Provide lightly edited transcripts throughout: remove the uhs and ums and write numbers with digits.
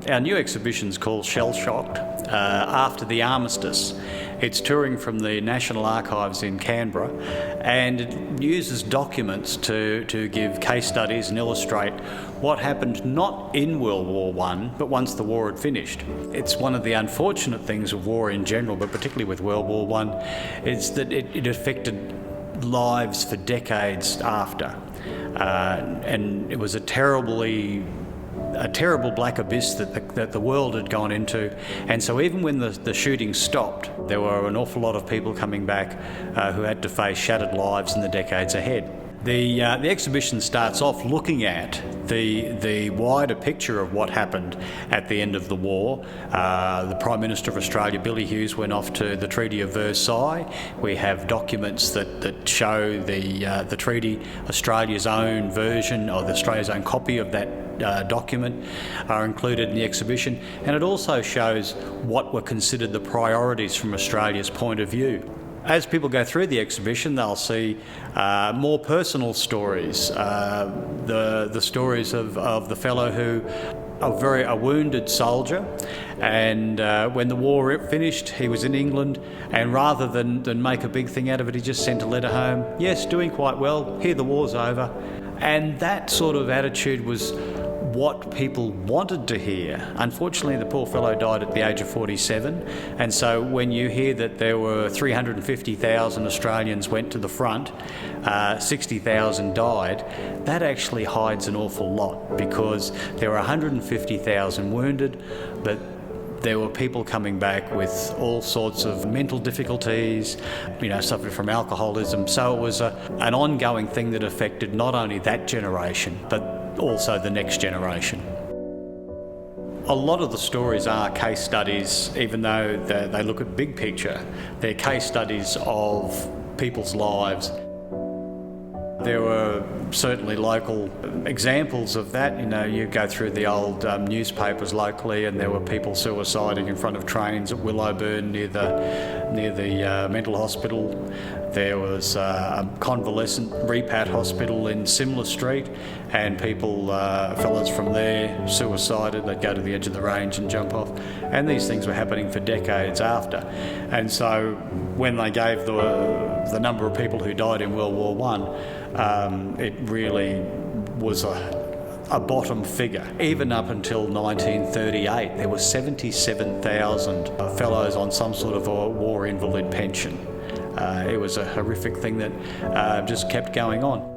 Our new exhibition's called Shell Shocked, After the Armistice. It's touring from the National Archives in Canberra, and it uses documents to give case studies and illustrate what happened not in World War I, but once the war had finished. It's one of the unfortunate things of war in general, but particularly with World War I, is that it affected lives for decades after. And it was a terrible black abyss that the world had gone into. And so even when the shooting stopped, there were an awful lot of people coming back who had to face shattered lives in the decades ahead. The exhibition starts off looking at the wider picture of what happened at the end of the war. The Prime Minister of Australia, Billy Hughes, went off to the Treaty of Versailles. We have documents that show the treaty. Australia's own version, or Australia's own copy of that document, are included in the exhibition, and it also shows what were considered the priorities from Australia's point of view. As people go through the exhibition, they'll see more personal stories, the stories of the fellow who, a wounded soldier, and when the war finished, he was in England, and rather than make a big thing out of it, he just sent a letter home, yes, doing quite well, here the war's over. And that sort of attitude was what people wanted to hear. Unfortunately, the poor fellow died at the age of 47, and so when you hear that there were 350,000 Australians went to the front, 60,000 died, that actually hides an awful lot, because there were 150,000 wounded, but there were people coming back with all sorts of mental difficulties, suffering from alcoholism. So it was an ongoing thing that affected not only that generation, but also the next generation. A lot of the stories are case studies, even though they look at big picture. They're case studies of people's lives. There were certainly local examples of that. You go through the old newspapers locally, and there were people suiciding in front of trains at Willowburn near the mental hospital. There was a convalescent repat hospital in Simla Street, and fellas from there suicided. They'd go to the edge of the range and jump off. And these things were happening for decades after. And so when they gave the number of people who died in World War I, it really was a bottom figure. Even up until 1938, there were 77,000 fellows on some sort of a war invalid pension. It was a horrific thing that just kept going on.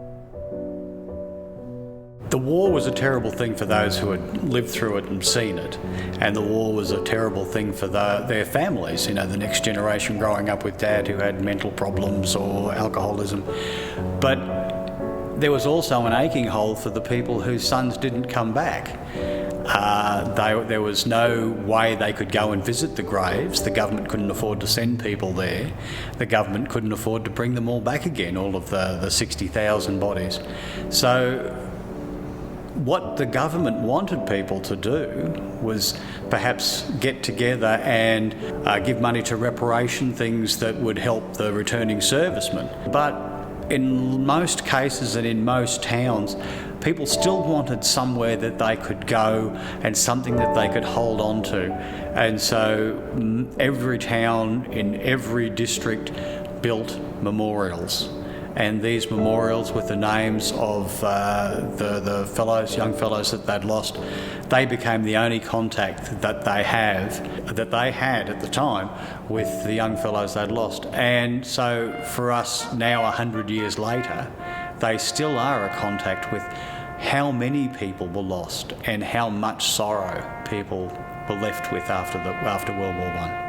The war was a terrible thing for those who had lived through it and seen it, and the war was a terrible thing for their families, the next generation growing up with dad who had mental problems or alcoholism. But there was also an aching hole for the people whose sons didn't come back. There was no way they could go and visit the graves. The government couldn't afford to send people there. The government couldn't afford to bring them all back again, all of the 60,000 bodies. So what the government wanted people to do was perhaps get together and give money to reparation, things that would help the returning servicemen. But in most cases and in most towns, people still wanted somewhere that they could go and something that they could hold on to. And so every town in every district built memorials. And these memorials with the names of the young fellows that they'd lost, they became the only contact that they had at the time with the young fellows they'd lost. And so for us now, 100 years later, they still are a contact with how many people were lost and how much sorrow people were left with after World War I.